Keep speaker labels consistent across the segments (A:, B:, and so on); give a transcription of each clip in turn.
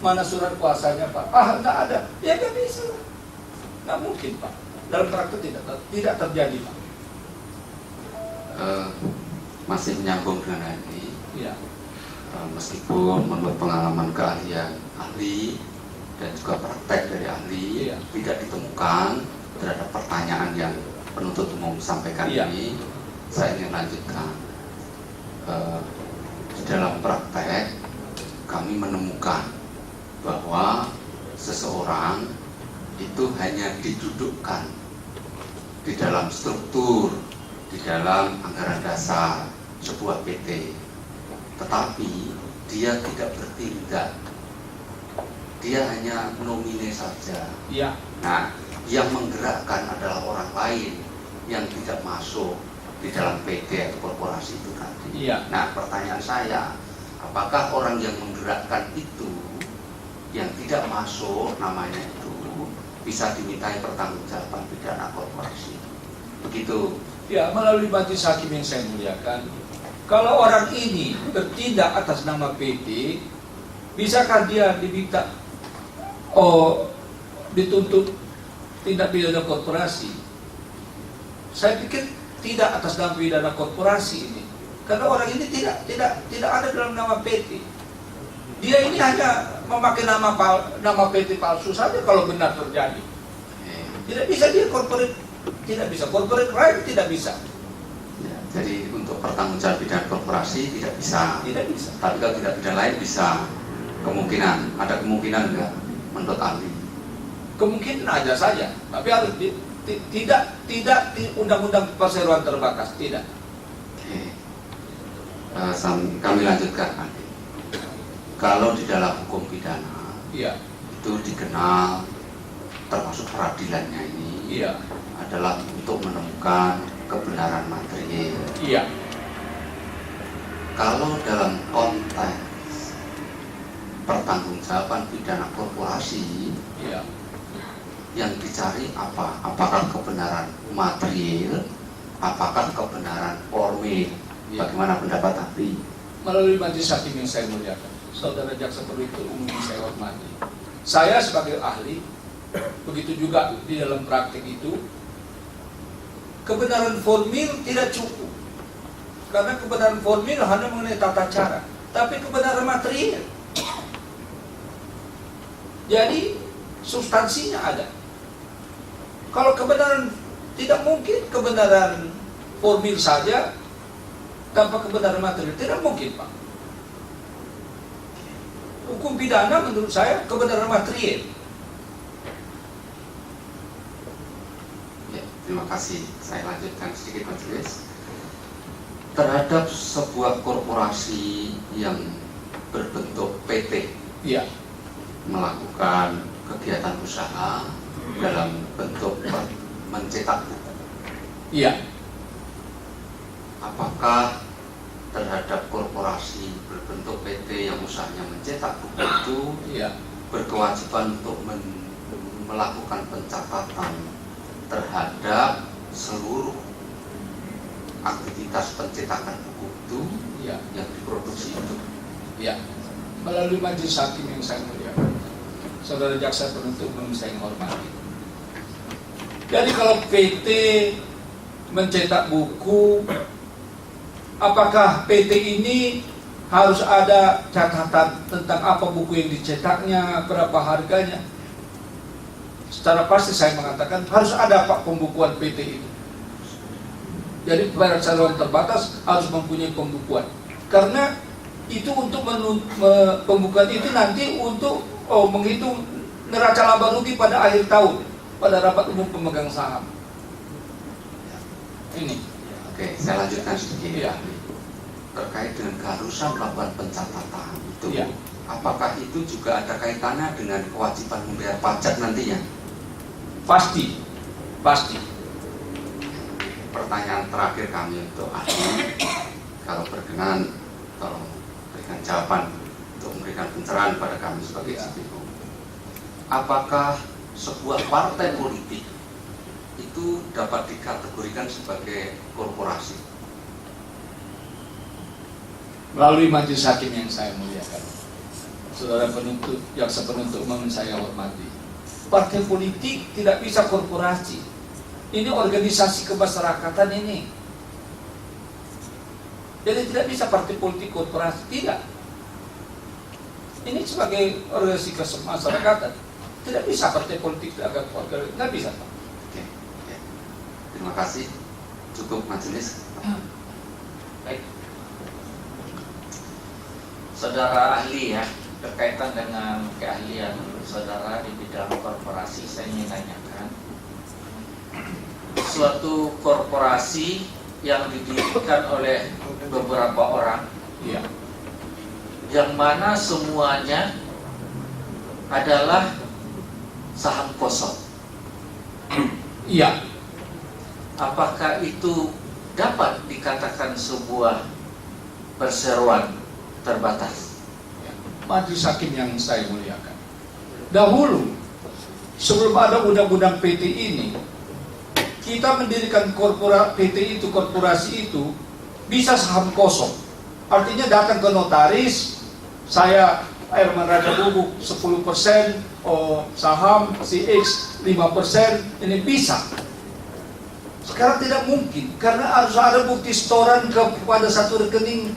A: Mana surat kuasanya Pak? Ah, nggak ada. Ya nggak bisa. Nggak mungkin Pak. Dalam praktek tidak terjadi Pak.
B: Masih menyambung dengan ini.
A: Ya.
B: Meskipun menurut pengalaman keahlian ahli dan juga praktek dari ahli,
A: iya,
B: tidak ditemukan terhadap pertanyaan yang penuntut umum sampaikan
A: iya,
B: ini, saya ingin lanjutkan. Di dalam praktek kami menemukan bahwa seseorang itu hanya didudukkan di dalam struktur, di dalam anggaran dasar sebuah PT, tetapi dia tidak bertindak, dia hanya nomine saja.
A: Iya.
B: Nah, yang menggerakkan adalah orang lain yang tidak masuk di dalam PT atau korporasi itu tadi.
A: Iya.
B: Nah, pertanyaan saya, apakah orang yang menggerakkan itu yang tidak masuk namanya itu bisa dimintai pertanggungjawaban pidana korporasi? Begitu.
A: Ya, melalui majelis hakim yang saya muliakan, kalau orang ini bertindak atas nama PT, bisakah dia diminta dituntut tindak pidana korporasi? Saya pikir tidak atas nama pidana korporasi ini, karena orang ini tidak ada dalam nama PT. Dia ini hanya memakai nama PT palsu saja kalau benar terjadi. Tidak bisa dia corporate, tidak bisa corporate crime, tidak bisa.
B: Ya, jadi untuk pertanggungjawaban pidana korporasi tidak bisa.
A: Tidak bisa.
B: Tapi kalau tidak pidana lain bisa. Kemungkinan, ada kemungkinan enggak menurut ahli?
A: Kemungkinan ada saja, tapi harus tidak di undang-undang perseroan terbatas, tidak.
B: Oke. Kami lanjutkan ahli. Kalau di dalam hukum pidana,
A: Iya,
B: itu dikenal termasuk peradilannya ini,
A: iya,
B: adalah untuk menemukan kebenaran material.
A: iya.
B: Kalau dalam konteks pertanggungjawaban pidana korporasi,
A: Iya.
B: yang dicari apa? Apakah kebenaran material, apakah kebenaran formil?
A: Iya.
B: Bagaimana pendapat ahli?
A: Melalui majelis hakim yang saya muliakan, saudara jaksa penuntut umum yang saya hormati, saya sebagai ahli, begitu juga di dalam praktik itu, kebenaran formil tidak cukup, karena kebenaran formil hanya mengenai tata cara, tapi kebenaran material, jadi substansinya ada. Kalau kebenaran, tidak mungkin kebenaran formil saja tanpa kebenaran material, tidak mungkin Pak. Hukum pidana menurut saya kebenaran material.
B: Ya, terima kasih. Saya lanjutkan sedikit majelis. Terhadap sebuah korporasi yang berbentuk PT,
A: Iya,
B: melakukan kegiatan usaha dalam bentuk mencetak buku,
A: iya,
B: apakah terhadap korporasi berbentuk PT yang usahanya mencetak buku itu
A: iya,
B: berkewajiban untuk melakukan pencatatan terhadap seluruh aktivitas pencetakan buku itu
A: iya,
B: yang diproduksi itu?
A: iya. Melalui majelis hakim yang saya muliakan, saudara jaksa penuntut umum saya yang hormati. Jadi kalau PT mencetak buku, apakah PT ini harus ada catatan tentang apa buku yang dicetaknya, berapa harganya? Secara pasti saya mengatakan harus ada Pak pembukuan PT itu. Jadi perseroan terbatas harus mempunyai pembukuan, karena itu untuk pembukuan itu nanti untuk menghitung neraca laba rugi pada akhir tahun pada rapat umum pemegang saham. Ini.
B: Oke, saya lanjutkan sedikit.
A: Iya.
B: Terkait dengan keharusan melakukan pencatatan itu,
A: Iya.
B: apakah itu juga ada kaitannya dengan kewajiban membayar pajak nantinya?
A: Pasti, pasti.
B: Pertanyaan terakhir kami untuk ahli, kalau berkenan, tolong berikan jawaban untuk memberikan pencerahan pada kami sebagai SPO. Apakah sebuah partai politik itu dapat dikategorikan sebagai korporasi?
A: Melalui majelis hakim yang saya muliakan, saudara penuntut, jaksa penuntut umum saya hormati, partai politik tidak bisa korporasi. Ini organisasi kemasyarakatan ini. Jadi tidak bisa partai politik korporasi, tidak. Ini sebagai organisasi kemasyarakatan. Tidak bisa partai politik agak korporasi, tidak bisa, Pak.
B: Oke, oke. Terima kasih. Cukup majelis.
C: Baik. Saudara ahli ya, berkaitan dengan keahlian saudara di bidang korporasi, saya ingin tanyakan, suatu korporasi yang didirikan oleh beberapa orang,
A: Iya.
C: yang mana semuanya adalah saham kosong,
A: Iya.
C: apakah itu dapat dikatakan sebuah perseroan terbatas?
A: Majelis hakim yang saya muliakan, dahulu sebelum ada undang-undang PT ini, kita mendirikan PT itu, korporasi itu bisa saham kosong. Artinya datang ke notaris, saya Herman Raja Bubuk 10%, saham si X 5%, ini bisa. Sekarang tidak mungkin, karena harus ada bukti setoran kepada satu rekening.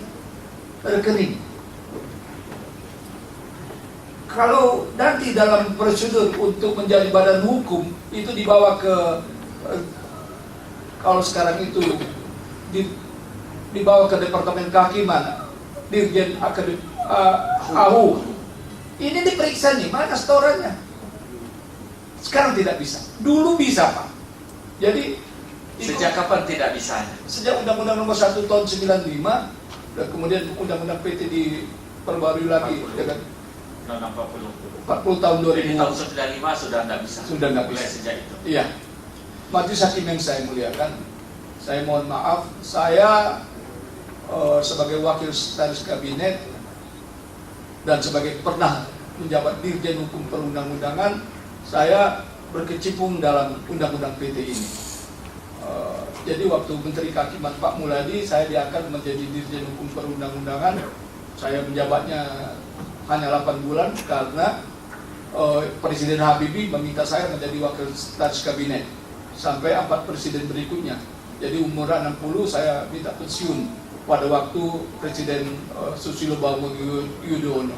A: Kalau nanti dalam prosedur untuk menjadi badan hukum itu dibawa ke, kalau sekarang itu dibawa ke Departemen Kehakiman, Dirjen AHU, ini diperiksa nih, mana setorannya? Sekarang tidak bisa, dulu bisa, Pak. Jadi
C: Sejak kapan tidak bisa?
A: sejak Undang-Undang Nomor 1 tahun 95, dan kemudian Undang-Undang PT diperbarui lagi dengan 40 tahun 2000.
C: Jadi tahun 95 sudah tidak bisa.
A: Sudah tidak bisa.
C: Mulai sejak itu.
A: Iya. Majelis hakim yang saya muliakan, saya mohon maaf, saya sebagai wakil sekretaris kabinet dan sebagai pernah menjabat Dirjen Hukum Perundang-undangan, saya berkecimpung dalam Undang-Undang PT ini. Jadi waktu Menteri Kehakiman Pak Muladi, saya diangkat menjadi Dirjen Hukum Perundang-undangan. Saya menjabatnya hanya 8 bulan karena Presiden Habibie meminta saya menjadi wakil sekretaris kabinet sampai 4 presiden berikutnya. Jadi umur 60 saya minta pensiun pada waktu Presiden Susilo Bambang Yudhoyono.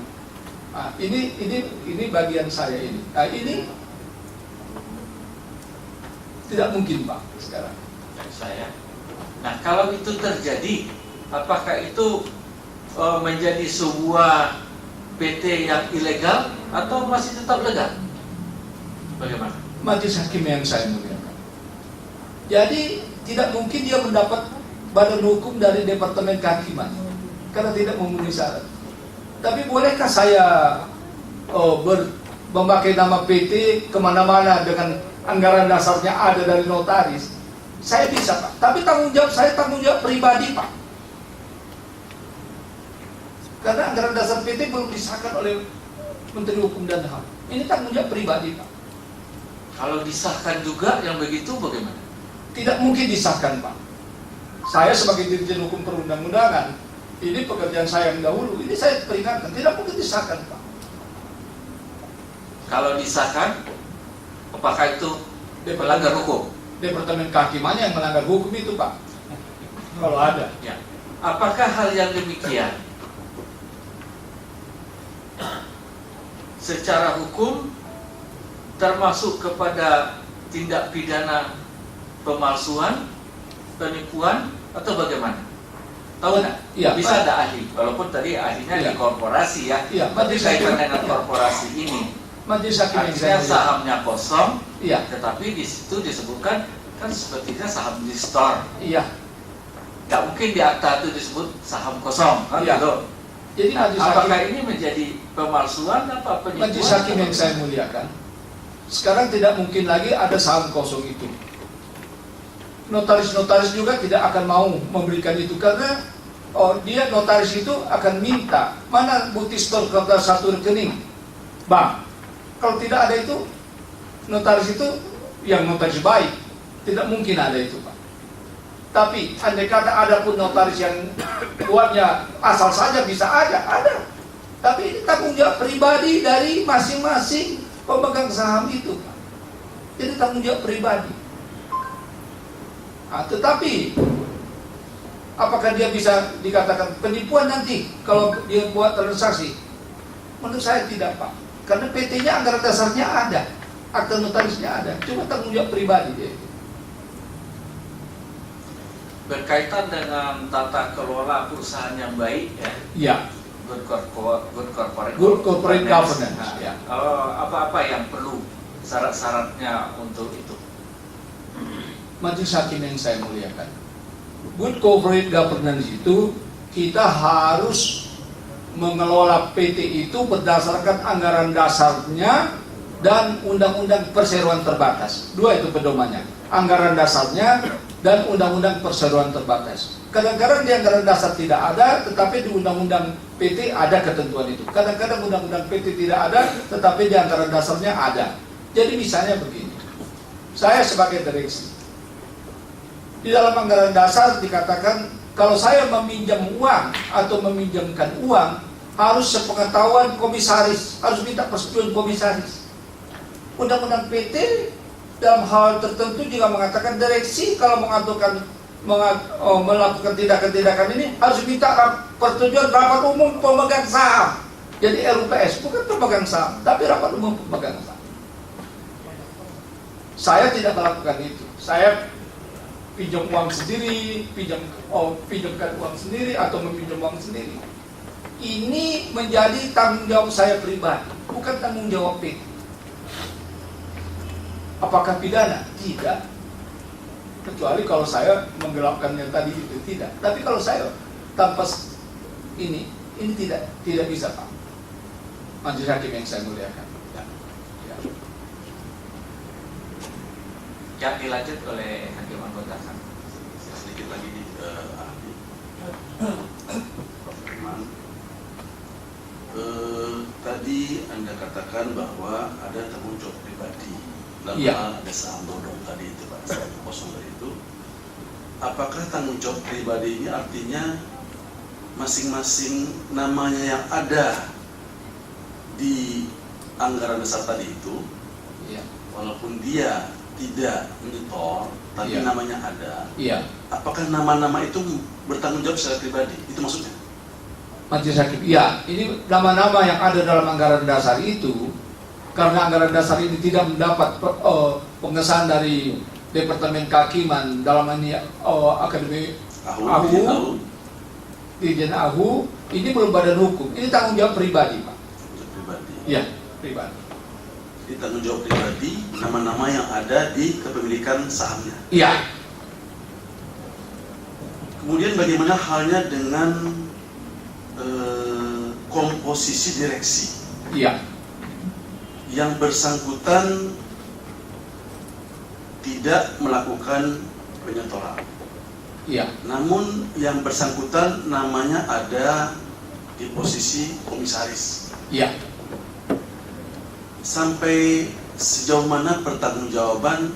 A: Nah, ini bagian saya ini. Nah, ini tidak mungkin, Pak, sekarang.
C: Dari saya. Nah, kalau itu terjadi, apakah itu menjadi sebuah PT yang ilegal atau masih tetap legal? Bagaimana?
A: Majelis hakim yang saya muliakan. Jadi tidak mungkin dia mendapat badan hukum dari Departemen Kehakiman karena tidak memenuhi syarat. Tapi bolehkah saya memakai nama PT kemana-mana dengan anggaran dasarnya ada dari notaris? Saya bisa, Pak. Tapi tanggung jawab saya tanggung jawab pribadi, Pak. Karena anggaran dasar PT belum disahkan oleh Menteri Hukum dan HAM. Ini tanggung jawab pribadi, Pak.
C: Kalau disahkan juga yang begitu bagaimana?
A: Tidak mungkin disahkan, Pak. Saya sebagai Dirjen Hukum Perundang-undangan, ini pekerjaan saya yang dahulu, ini saya peringatkan, tidak mungkin disahkan, Pak.
C: Kalau disahkan, apakah itu melanggar hukum?
A: Departemen Kehakimannya yang melanggar hukum itu, Pak. Kalau ada.
C: Ya. Apakah hal yang demikian secara hukum termasuk kepada tindak pidana pemalsuan, penipuan, atau bagaimana? Tahu nggak?
A: Iya,
C: Bisa
A: Pak.
C: ada ahli, walaupun tadi ahlinya
A: Iya.
C: di korporasi ya.
A: Iya,
C: Tapi
A: Majelis
C: kaitan
A: Hakim.
C: dengan korporasi ini,
A: Majelis hakim yang saya
C: artinya
A: muliakan.
C: sahamnya kosong,
A: Iya,
C: tetapi di situ disebutkan kan sepertinya saham di store.
A: iya.
C: Nggak mungkin di akta itu disebut saham kosong, kan
A: Iya.
C: gitu.
A: Jadi
C: Nah,
A: majelis
C: apakah
A: hakim,
C: ini menjadi pemalsuan apa penipuan?
A: majelis hakim yang saya muliakan, sekarang tidak mungkin lagi ada saham kosong itu. Notaris-notaris juga tidak akan mau memberikan itu karena dia notaris itu akan minta mana bukti store kepada satu rekening, Bang. Kalau tidak ada itu, notaris itu yang notaris baik, tidak mungkin ada itu, Pak. Tapi andai kata ada pun notaris yang buatnya asal saja bisa aja, ada. Tapi ini tanggung jawab pribadi dari masing-masing pemegang saham itu, Pak. Jadi tanggung jawab pribadi. Nah, tetapi apakah dia bisa dikatakan penipuan nanti kalau dia buat transaksi? Menurut saya tidak, Pak. Karena PT-nya anggaran dasarnya ada, akta notarisnya ada, cuma tanggung jawab pribadi dia.
C: Berkaitan dengan tata kelola perusahaan yang baik, ya.
A: Iya.
C: Good corporate
A: Governance.
C: Nah,
A: Ya.
C: apa-apa yang perlu syarat-syaratnya untuk itu?
A: Majelis Hakim yang saya muliakan, good corporate governance itu kita harus mengelola PT itu berdasarkan anggaran dasarnya dan undang-undang perseroan terbatas. Dua itu pedomannya, anggaran dasarnya dan undang-undang perseroan terbatas. Kadang-kadang di anggaran dasar tidak ada, tetapi di undang-undang PT ada ketentuan itu. Kadang-kadang undang-undang PT tidak ada, tetapi di anggaran dasarnya ada. Jadi misalnya begini, saya sebagai direksi, di dalam anggaran dasar dikatakan kalau saya meminjam uang atau meminjamkan uang harus sepengetahuan komisaris, harus minta persetujuan komisaris. Undang-undang PT dalam hal tertentu juga mengatakan direksi kalau melakukan tindakan-tindakan ini harus minta persetujuan rapat umum pemegang saham. Jadi RUPS bukan pemegang saham, tapi rapat umum pemegang saham. Saya tidak melakukan itu. Saya pinjam uang sendiri, pinjamkan uang sendiri atau meminjam uang sendiri. Ini menjadi tanggung jawab saya pribadi, bukan tanggung jawab PT. Apakah pidana? Tidak. Kecuali kalau saya menggelapkan yang tadi itu, tidak. Tapi kalau saya tanpa ini tidak bisa, Pak. Majelis Hakim yang saya muliakan.
C: Yang dilanjut oleh Hakim Anggota.
B: Sedikit lagi di ahli. Tadi Anda katakan bahwa ada tanggung jawab pribadi. Dalam hal ada saham bodong tadi itu, Pak, saham kosong tadi itu. Apakah tanggung jawab pribadi ini artinya masing-masing namanya yang ada di anggaran besar tadi itu, walaupun dia tidak menyetor, tapi namanya ada. Apakah nama-nama itu bertanggung jawab secara pribadi? Itu maksudnya?
A: Majelis Hakim, ya, ini nama-nama yang ada dalam anggaran dasar itu, karena anggaran dasar ini tidak mendapat pengesahan dari Departemen Kehakiman dalam ini Akademi AHU, Dirjen AHU, ini belum badan hukum. Ini tanggung jawab pribadi, Pak.
B: Pribadi.
A: Iya, pribadi.
B: Ini tanggung jawab pribadi, nama-nama yang ada di kepemilikan sahamnya.
A: Iya.
B: Kemudian bagaimana halnya dengan komposisi direksi?
A: Iya.
B: Yang bersangkutan tidak melakukan penyetoran.
A: Iya.
B: Namun yang bersangkutan namanya ada di posisi komisaris.
A: Iya.
B: Sampai sejauh mana pertanggungjawaban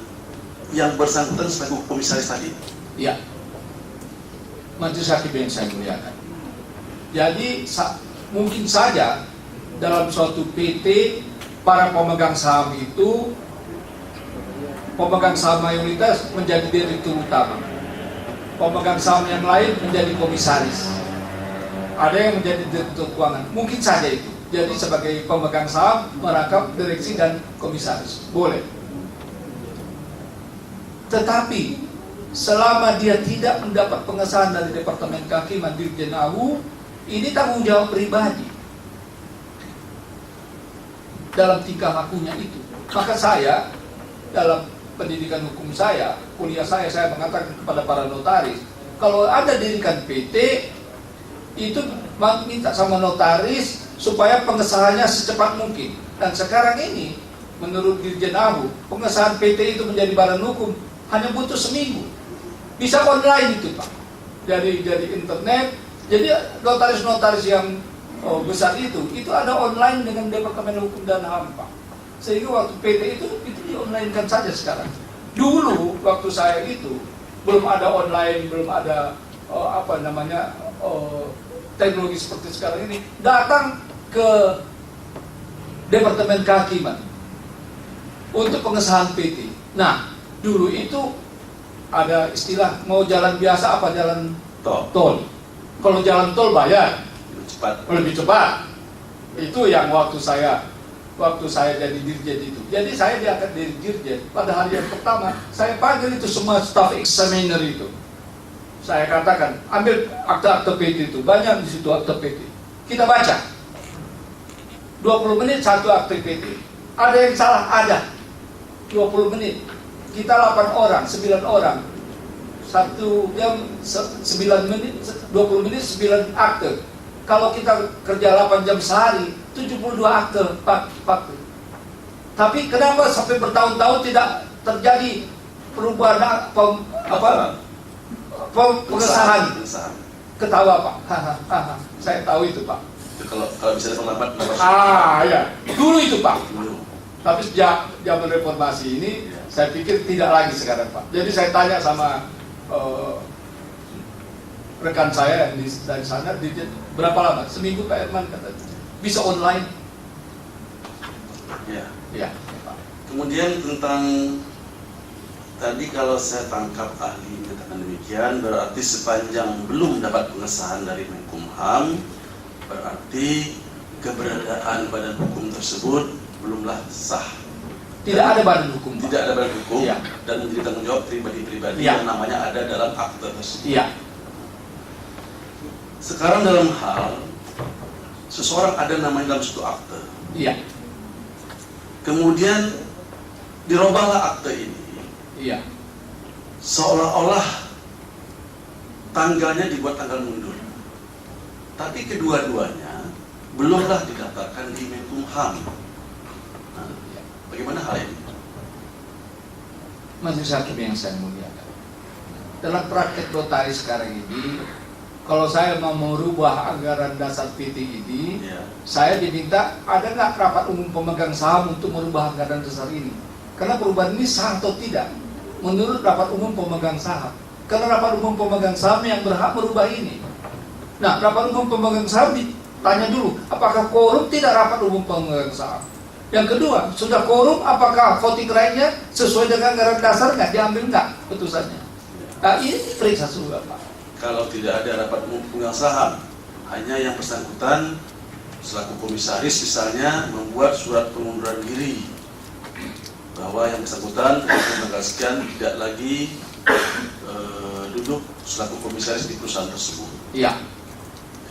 B: yang bersangkutan sebagai komisaris tadi?
A: Iya. Majelis Hakim yang saya muliakan. Jadi mungkin saja dalam suatu PT para pemegang saham itu, pemegang saham mayoritas menjadi direktur utama, pemegang saham yang lain menjadi komisaris, ada yang menjadi direktur keuangan. Mungkin saja itu. Jadi sebagai pemegang saham merangkap direksi dan komisaris, boleh. Tetapi selama dia tidak mendapat pengesahan dari Departemen Kehakiman Dirjen AHU, ini tanggung jawab pribadi dalam tingkah lakunya itu. Maka saya dalam pendidikan hukum saya, kuliah saya mengatakan kepada para notaris, kalau ada dirikan PT itu minta sama notaris supaya pengesahannya secepat mungkin. Dan sekarang ini menurut Dirjen AHU, pengesahan PT itu menjadi badan hukum hanya butuh seminggu. Bisa online itu, Pak. Jadi internet. Jadi notaris-notaris yang besar itu ada online dengan Departemen Hukum dan HAM, Pak. Sehingga waktu PT itu di-online-kan saja sekarang. Dulu waktu saya itu belum ada online, belum ada teknologi seperti sekarang ini. Datang ke Departemen Kehakiman untuk pengesahan PT. Nah, dulu itu ada istilah mau jalan biasa apa jalan tol. Kalau jalan tol bayar lebih cepat. Itu yang waktu saya jadi dirjen itu. Jadi saya diangkat dari dirjen. Pada hari yang pertama saya panggil itu semua staff examiner itu. Saya katakan ambil akte-akte PT itu, banyak di situ akte PT. Kita baca. 20 menit satu akte PT. Ada yang salah? Ada. 20 menit. Kita 8 orang, 9 orang. 1 jam 9 menit, 20 menit 9 akte. Kalau kita kerja 8 jam sehari, 72 akte, Pak. Tapi kenapa sampai bertahun-tahun tidak terjadi perubahan pengesahan? Ketawa, Pak. Saya tahu itu, Pak.
D: Kalau bisa terlambat,
A: Ya, dulu itu, Pak. Tapi sejak zaman reformasi ini, saya pikir tidak lagi sekarang, Pak. Jadi saya tanya sama rekan saya yang dari sana, berapa lama? Seminggu Pak Herman kata, bisa online. Ya, Pak.
D: Kemudian tentang tadi kalau saya tangkap ahli mengatakan demikian, berarti sepanjang belum dapat pengesahan dari Menkumham, berarti keberadaan badan hukum tersebut belumlah sah.
A: Tidak ada badan hukum, Pak.
D: Tidak ada badan hukum,
A: Ya.
D: dan menjadi tanggung jawab pribadi-pribadi
A: Ya.
D: yang namanya ada dalam akte tersebut.
A: Iya.
D: Sekarang dalam hal seseorang ada namanya dalam suatu akte,
A: Iya.
D: kemudian dirubahlah akte ini,
A: Iya.
D: seolah-olah tanggalnya dibuat tanggal mundur. Tapi kedua-duanya belumlah didaftarkan di Menkumham. Nah, bagaimana hal ini?
A: Majelis Hakim yang saya muliakan, dalam praktek Rotari sekarang ini, kalau saya mau merubah anggaran dasar PT ini,
D: Ya.
A: saya diminta ada nggak rapat umum pemegang saham untuk merubah anggaran dasar ini? Karena perubahan ini sah atau tidak? Menurut rapat umum pemegang saham. Karena rapat umum pemegang saham yang berhak merubah ini. Nah, rapat umum pemegang saham ditanya dulu, apakah korum? Tidak rapat umum pemegang saham. Yang kedua, sudah korum, apakah voting right-nya sesuai dengan anggaran dasar nggak? Diambil nggak putusannya? Nah, ini periksa juga, Pak.
D: Kalau tidak ada rapat umum pemegang saham, hanya yang bersangkutan selaku komisaris misalnya membuat surat pengunduran diri bahwa yang bersangkutan menegaskan tidak lagi duduk selaku komisaris di perusahaan tersebut.
A: Iya.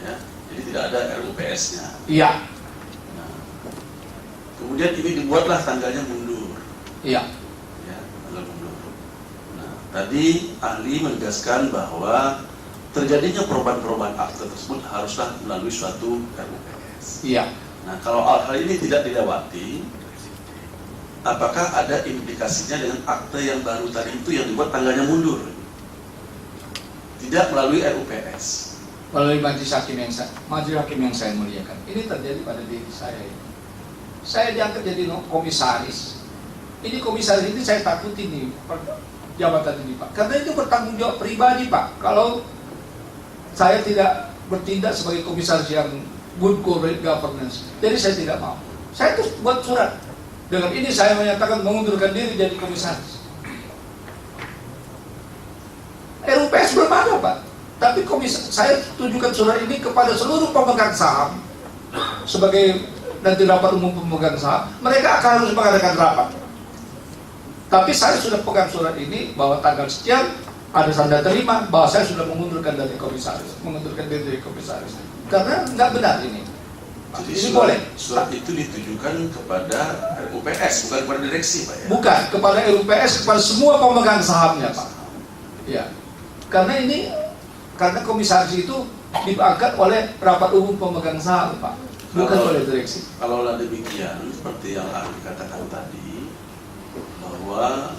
D: Ya, jadi tidak ada RUPS-nya.
A: Iya.
D: Nah, kemudian ini dibuatlah tanggalnya mundur.
A: Iya.
D: Ya, tanggal mundur. Nah, tadi ahli menegaskan bahwa terjadinya perubahan-perubahan akte tersebut haruslah melalui suatu RUPS.
A: Iya.
D: Nah, kalau hal ini tidak dilewati, apakah ada implikasinya dengan akte yang baru tadi itu yang dibuat tanggalnya mundur? Tidak melalui RUPS.
A: Melalui majelis hakim yang saya muliakan. Ini terjadi pada diri saya ini. Saya diangkat jadi komisaris. Ini komisaris ini saya takutin nih jabatan ini, Pak. Karena itu bertanggung jawab pribadi, Pak. Kalau saya tidak bertindak sebagai komisaris yang good corporate governance, jadi saya tidak mau. Saya terus buat surat. Dengan ini saya menyatakan mengundurkan diri jadi komisaris. RUPS belum ada, Pak. Tapi saya tujukan surat ini kepada seluruh pemegang saham sebagai nanti rapat umum pemegang saham. Mereka akan harus mengadakan rapat. Tapi saya sudah pegang surat ini bahwa tanggal sekian ada tanda terima bahwa saya sudah mengundurkan diri dari komisaris. Karena nggak benar ini.
D: Jadi
A: Ini boleh.
D: surat itu ditujukan kepada RUPS, bukan kepada direksi, Pak ya?
A: Bukan, kepada RUPS, kepada semua pemegang sahamnya, Pak. Ya. Karena komisaris itu diangkat oleh rapat umum pemegang saham, Pak, bukan oleh direksi.
D: Kalaulah demikian, seperti yang ahli katakan tadi, bahwa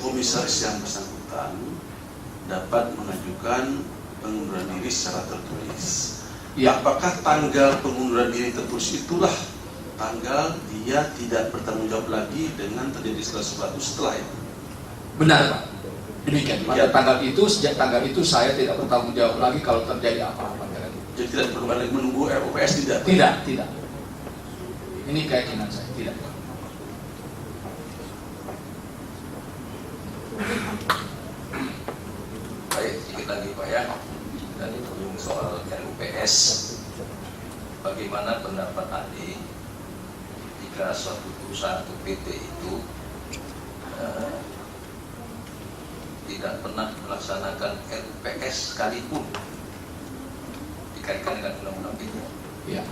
D: komisaris yang bersangkutan dapat mengajukan pengunduran diri secara tertulis.
A: Ya.
D: Apakah tanggal pengunduran diri tertulis itulah tanggal dia tidak bertanggung jawab lagi dengan terjadi segala sesuatu setelah itu?
A: Benar, Pak. Demikian. Pada tanggal itu, sejak tanggal itu saya tidak bertanggung jawab lagi kalau terjadi apa-apa.
D: Jadi tidak diperlukan lagi menunggu RUPS, tidak?
A: Tidak. Ini keyakinan saya, tidak.
E: Baik, sedikit lagi Pak ya. Dan itu soal RUPS. Bagaimana pendapat Ade jika suatu perusahaan atau PT itu tidak pernah melaksanakan RUPS sekalipun dikaitkan dengan undang-undang PT?
A: Ya.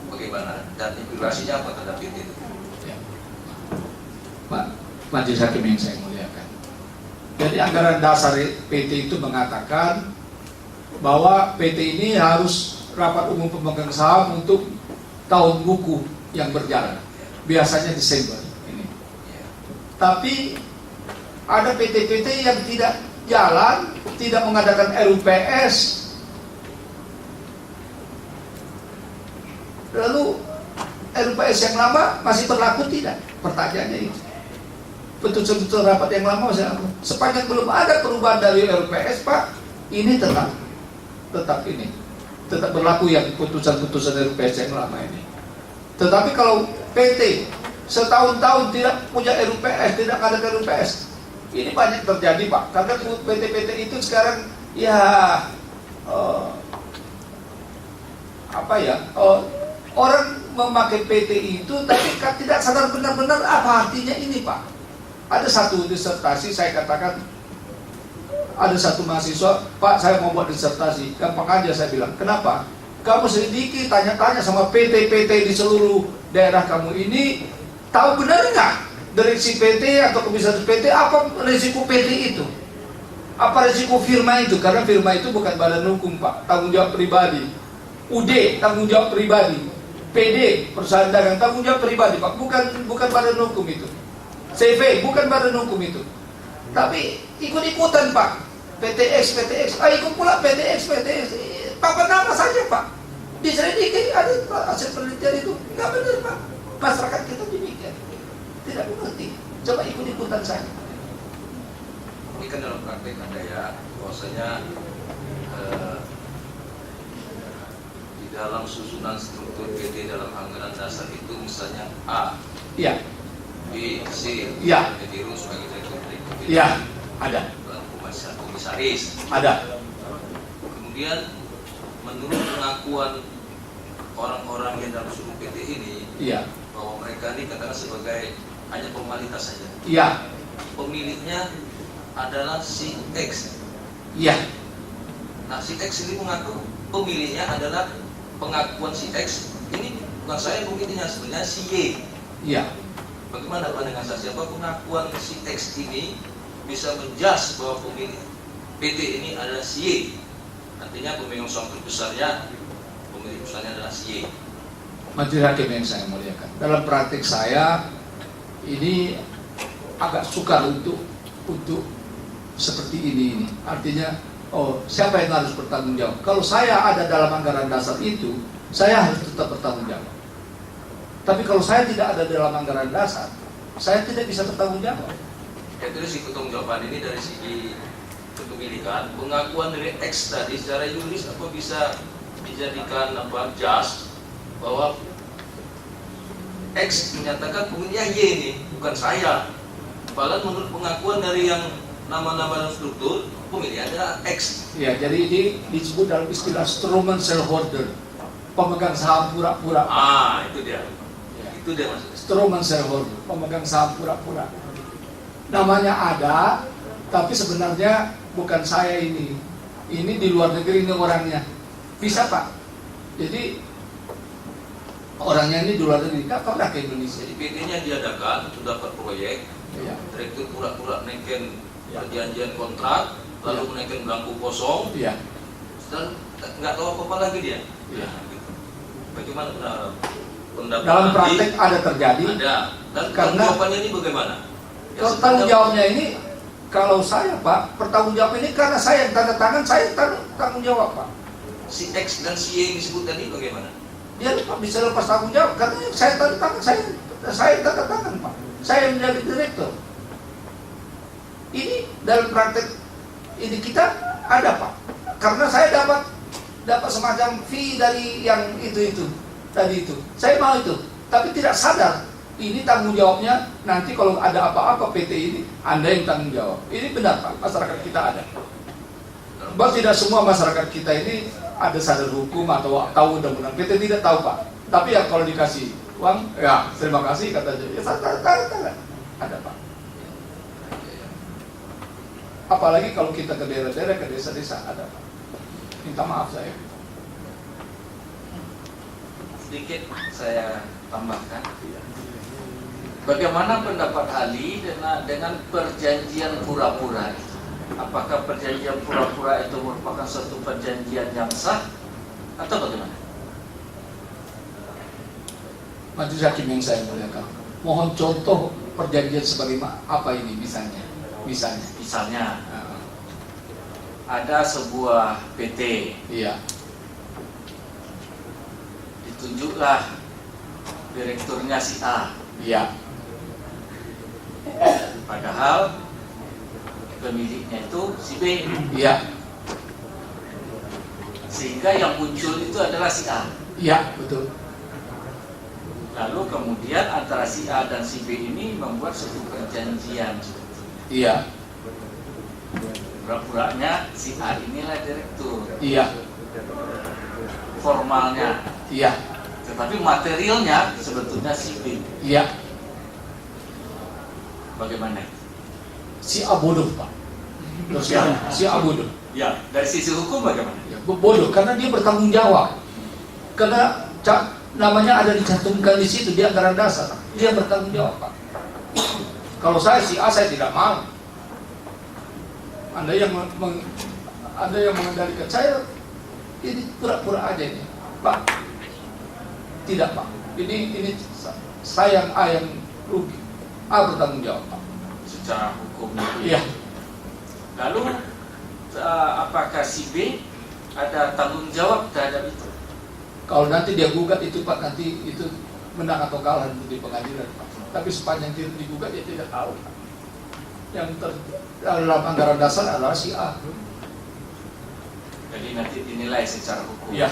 E: Bagaimana? Dan implikasinya apa terhadap PT itu?
A: Ya. Pak Majelis Hakim yang saya muliakan. Jadi anggaran dasar PT itu mengatakan bahwa PT ini harus rapat umum pemegang saham untuk tahun buku yang berjalan. Biasanya Desember ini. Tapi ada PT-PT yang tidak jalan, tidak mengadakan RUPS. Lalu RUPS yang lama masih berlaku tidak? Pertanyaannya itu. Betul-betul rapat yang lama masih berlaku. Sepanjang belum ada perubahan dari RUPS, Pak, ini tetap berlaku yang putusan-putusan RUPS yang lama ini. Tetapi kalau PT setahun-tahun tidak punya RUPS, tidak ada RUPS, ini banyak terjadi Pak. Karena PT-PT itu sekarang orang memakai PT itu tapi tidak sadar benar-benar apa artinya ini Pak. Ada satu disertasi saya katakan, ada satu mahasiswa, Pak saya mau buat disertasi, gampang aja saya bilang, kenapa? Kamu selidiki, tanya-tanya sama PT-PT di seluruh daerah kamu ini, tahu benar nggak dari si PT atau komisaris PT apa risiko PT itu? Apa risiko firma itu? Karena firma itu bukan badan hukum Pak, tanggung jawab pribadi. UD tanggung jawab pribadi. PD perusahaan dagang tanggung jawab pribadi Pak, bukan badan hukum itu. CV bukan badan hukum itu. Tapi ikut-ikutan Pak. PTX, ikut pula PTX. Papan nama saja Pak. Diselidiki ada hasil penelitian itu nggak benar Pak. Masyarakat kita demikian, tidak mengerti. Coba ikut-ikutan saja.
E: Ini kan dalam praktek ada ya, bahwasanya di dalam susunan struktur PT dalam anggaran dasar itu misalnya A,
A: Iya,
E: B, C,
A: Iya.
E: ditiru sebagai direktur PT.
A: iya, ada,
E: Komisaris.
A: ada.
E: Kemudian menurut pengakuan orang-orang yang dalam struktur PT ini,
A: Iya,
E: bahwa mereka ini katakan sebagai hanya formalitas saja.
A: iya,
E: Pemiliknya adalah si X.
A: iya,
E: Nah, si X ini mengaku pemiliknya adalah pengakuan si X. Ini bukan saya pemiliknya, sebenarnya si Y.
A: iya.
E: Bagaimana pandangan saya? Siapa pengakuan si X ini bisa menjas bahwa pemilik PT ini adalah si Y? Artinya pemegang saham terbesarnya, pemilik perusahaannya adalah si Y.
A: Majelis Hakim yang saya muliakan. Dalam praktik saya ini agak sukar untuk seperti ini. Artinya, siapa yang harus bertanggung jawab? Kalau saya ada dalam anggaran dasar itu, saya harus tetap bertanggung jawab. Tapi kalau saya tidak ada dalam anggaran dasar, saya tidak bisa bertanggung jawab.
E: Itu dari segi pertanggungjawaban ini dari segi kepemilikan, pengakuan dari X tadi secara yuris apa bisa dijadikan jas bahwa X menyatakan pemiliknya Y ini, bukan saya. Padahal menurut pengakuan dari yang nama-nama dalam struktur, pemiliknya adalah X.
A: Ya, jadi ini disebut dalam istilah Strawman shareholder, pemegang saham pura-pura.
E: Itu dia.
A: Ya.
E: Itu dia maksudnya.
A: Strawman shareholder, pemegang saham pura-pura. Namanya ada, tapi sebenarnya bukan saya ini. Ini di luar negeri, ini orangnya. Bisa Pak. Jadi orangnya ini di luar negeri, nggak pernah ke Indonesia.
E: Jadi PT-nya diadakan untuk dapat proyek,
A: Ya.
E: direktur pura-pura naikin perjanjian kontrak, lalu menaikkan belangku kosong,
A: Iya.
E: dan nggak tahu apa-apa lagi dia.
A: Iya.
E: Gitu. Bagaimana pendapat
A: Dalam
E: Andi?
A: praktek ada terjadi.
E: Ada. Dan
A: Karena-
E: jawabannya ini bagaimana? Ya,
A: Kalau tanggung jawabnya ini, kalau saya Pak, pertanggung jawab ini karena saya yang tanda tangan, saya tanggung jawab Pak.
E: Si X dan si Y yang disebut tadi bagaimana?
A: Dia bisa lepas tanggung jawab karena saya tanda tangan, saya tanda tangan Pak. Saya yang menjadi direktur. Ini dalam praktek ini kita ada Pak. Karena saya dapat dapat semacam fee dari yang itu tadi itu. Saya mau itu, tapi tidak sadar ini tanggung jawabnya nanti kalau ada apa-apa PT ini Anda yang tanggung jawab. Ini benar Pak, masyarakat kita ada. Bahwa tidak semua masyarakat kita ini ada sadar hukum atau tahu undang-undang. PT tidak tahu Pak. Tapi ya kalau dikasih uang, ya terima kasih kata dia. Ya ada Pak. Apalagi kalau kita ke daerah-daerah, ke desa-desa ada Pak. Minta maaf saya.
C: Sedikit saya tambahkan. Bagaimana pendapat Ali dengan perjanjian pura-pura itu? Apakah perjanjian pura-pura itu merupakan suatu perjanjian yang sah atau bagaimana?
A: Majelis Hakim yang saya muliakan, mohon contoh perjanjian sebagai apa ini misalnya?
C: Misalnya ada sebuah PT,
A: Iya,
C: ditunjuklah direkturnya si A,
A: iya,
C: padahal pemiliknya itu si B,
A: iya,
C: sehingga yang muncul itu adalah si A.
A: iya, betul.
C: Lalu kemudian antara si A dan si B ini membuat suatu perjanjian.
A: Iya,
C: Pura-puranya si A inilah direktur,
A: iya,
C: formalnya,
A: iya,
C: tetapi materialnya sebetulnya si B.
A: iya.
C: Bagaimana?
A: Si A bodoh Pak. Terus si A bodoh.
C: Ya, dari sisi hukum bagaimana?
A: Ya, bodoh karena dia bertanggung jawab. Karena namanya ada dicantumkan di situ di anggaran dasar. Dia bertanggung jawab Pak. Kalau saya si A saya tidak mau. Anda yang mengendalikan saya, ini pura-pura aja ini, Pak. Tidak Pak. Ini saya yang A yang rugi. A bertanggung jawab Pak.
C: Secara hukum.
A: Iya.
C: Lalu apakah si B ada tanggung jawab terhadap itu?
A: Kalau nanti dia gugat itu Pak, nanti itu menang atau kalah di pengadilan Pak. Tapi sepanjang tidak digugat dia tidak tahu Pak. Yang dalam anggaran dasar adalah si A.
C: Jadi nanti dinilai secara hukum.
A: Iya.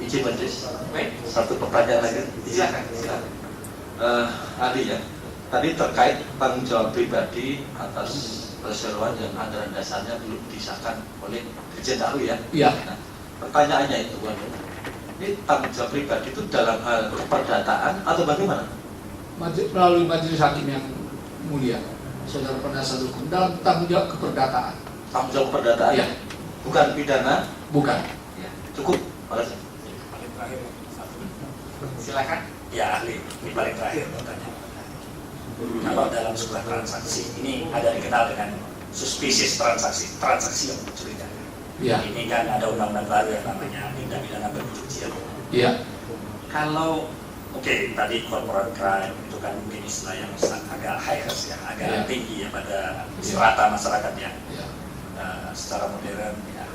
E: Izin Majelis,
C: Baik,
E: satu pertanyaan lagi.
C: silakan.
E: Ali ya, tadi terkait tanggung jawab pribadi atas perseroan dan anggaran dasarnya belum disahkan oleh Dirjen Dahulu ya.
A: Iya.
E: Nah, pertanyaannya itu, ini tanggung jawab pribadi itu dalam hal keperdataan atau bagaimana?
A: Melalui majelis hakim yang mulia, saudara penasihat hukum, dalam tanggung jawab keperdataan.
E: Tanggung jawab keperdataan,
A: Iya.
E: bukan pidana.
A: Bukan.
E: Ya, cukup. Makasih.
C: Silakan.
F: Ya ahli, ini paling terakhir bertanya. Kalau dalam sebuah transaksi ini ada dikenal dengan suspicious transaksi yang mencurigakan.
A: Iya.
F: Ini kan ada undang-undang baru yang namanya tindak pidana pencucian.
A: Iya.
F: Kalau tadi corporate crime itu kan mungkin istilah yang agak high ya, agak
A: Iya.
F: tinggi ya pada strata masyarakatnya.
A: Iya.
F: Secara modern ya.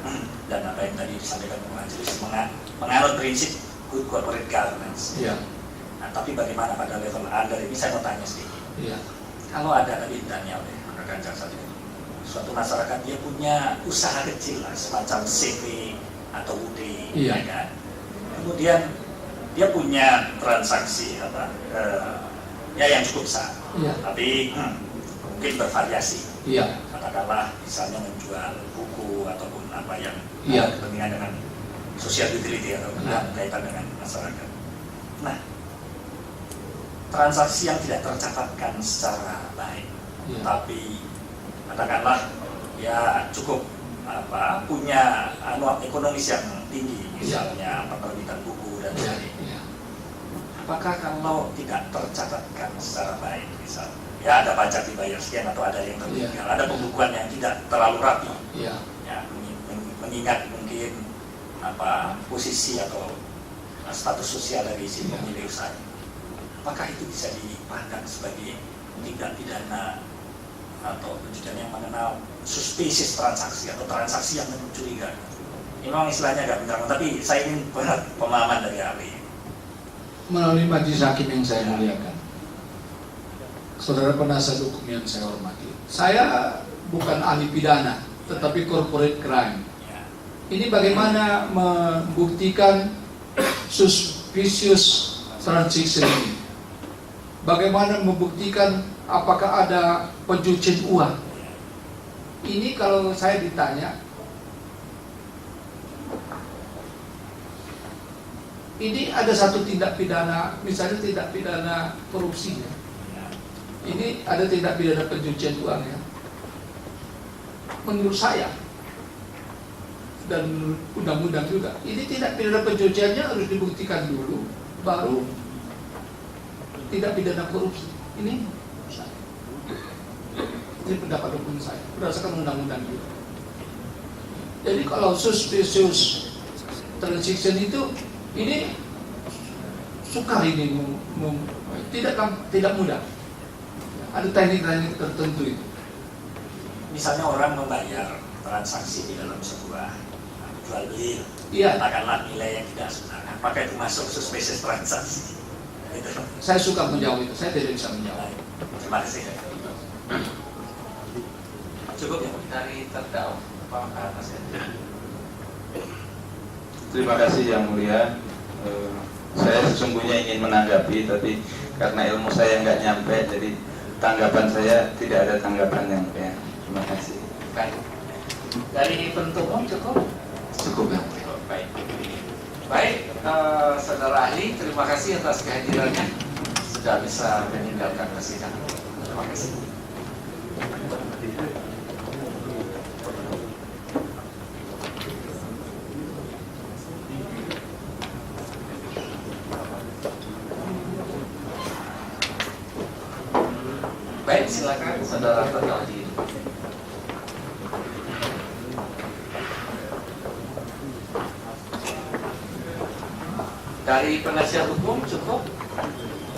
F: Dan apa yang tadi disampaikan oleh majelis menganut prinsip good corporate governance.
A: Iya.
F: Nah, tapi bagaimana pada level Anda ini saya mau tanya sedikit.
A: Iya.
F: Kalau ada tadi ditanya oleh rekan jaksa itu, suatu masyarakat dia punya usaha kecil lah, semacam CV atau UD,
A: Iya.
F: ya kan? Kemudian dia punya transaksi ya yang cukup besar,
A: Iya.
F: tapi mungkin bervariasi.
A: Iya.
F: Katakanlah misalnya menjual buku ataupun apa yang
A: Iya.
F: ada kepentingan dengan social utility atau berkaitan dengan masyarakat. Nah, transaksi yang tidak tercatatkan secara baik,
A: Iya.
F: tapi katakanlah ya cukup punya ekonomis yang tinggi, misalnya penerbitan buku dan sebagainya.
A: Iya.
F: Apakah kalau tidak tercatatkan secara baik, misal ya ada pajak dibayar sekian atau ada yang tertinggal, ada pembukuan yang tidak terlalu rapi,
A: Iya.
F: ya mengingat mungkin posisi atau status sosial dari si pemilik usaha, apakah itu bisa dipandang sebagai tindak pidana atau pencucian yang mengenal suspicious transaksi atau transaksi yang mencurigakan? Ini memang istilahnya agak menyerang, tapi saya ingin pemahaman dari ahli.
A: Melalui majelis hakim yang saya muliakan, saudara penasihat hukum yang saya hormati, saya bukan ahli pidana, tetapi corporate crime.
F: Ya.
A: Ini bagaimana membuktikan suspicious transaction ini? Bagaimana membuktikan apakah ada pencucian uang? Ini kalau saya ditanya, ini ada satu tindak pidana, misalnya tindak pidana korupsi ya. Ini ada tindak pidana pencucian uang ya. Menurut saya dan undang-undang juga, ini tindak pidana pencuciannya harus dibuktikan dulu, baru tindak pidana korupsi. Ini saya. Ini pendapat hukum saya berdasarkan undang-undang juga. Jadi kalau suspicious transaction itu, ini sukar ini tidak mudah. Ada teknik-teknik tertentu itu.
F: Misalnya orang membayar transaksi di dalam sebuah jual beli,
A: Iya.
F: katakanlah nilai yang tidak sebenarnya, apakah itu masuk suspicious transaksi? Gitu.
A: Saya suka menjawab itu, saya tidak bisa menjawab.
F: Terima kasih.
C: Cukup ya dari terdakwa Pak Anas ya.
G: Terima kasih Yang Mulia. Saya sesungguhnya ingin menanggapi, tapi karena ilmu saya nggak nyampe, jadi tanggapan saya tidak ada tanggapan yang mulia. Terima kasih.
C: Baik. Dari penuntut umum cukup?
A: Cukup ya.
C: Baik. Baik, saudara ahli, terima kasih atas kehadirannya. Sudah bisa meninggalkan persidangan. Terima kasih. Baik, silakan saudara terdakwa. Dari penasihat hukum cukup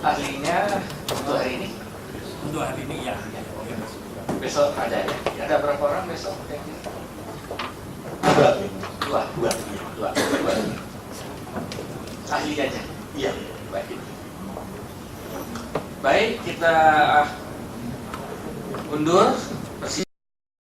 C: ahlinya untuk hari ini.
F: Untuk hari ini ya.
C: Besok ada ya? Ada berapa orang besok? Dua. Ahli aja.
F: Iya.
C: Baik. Baik, kita undur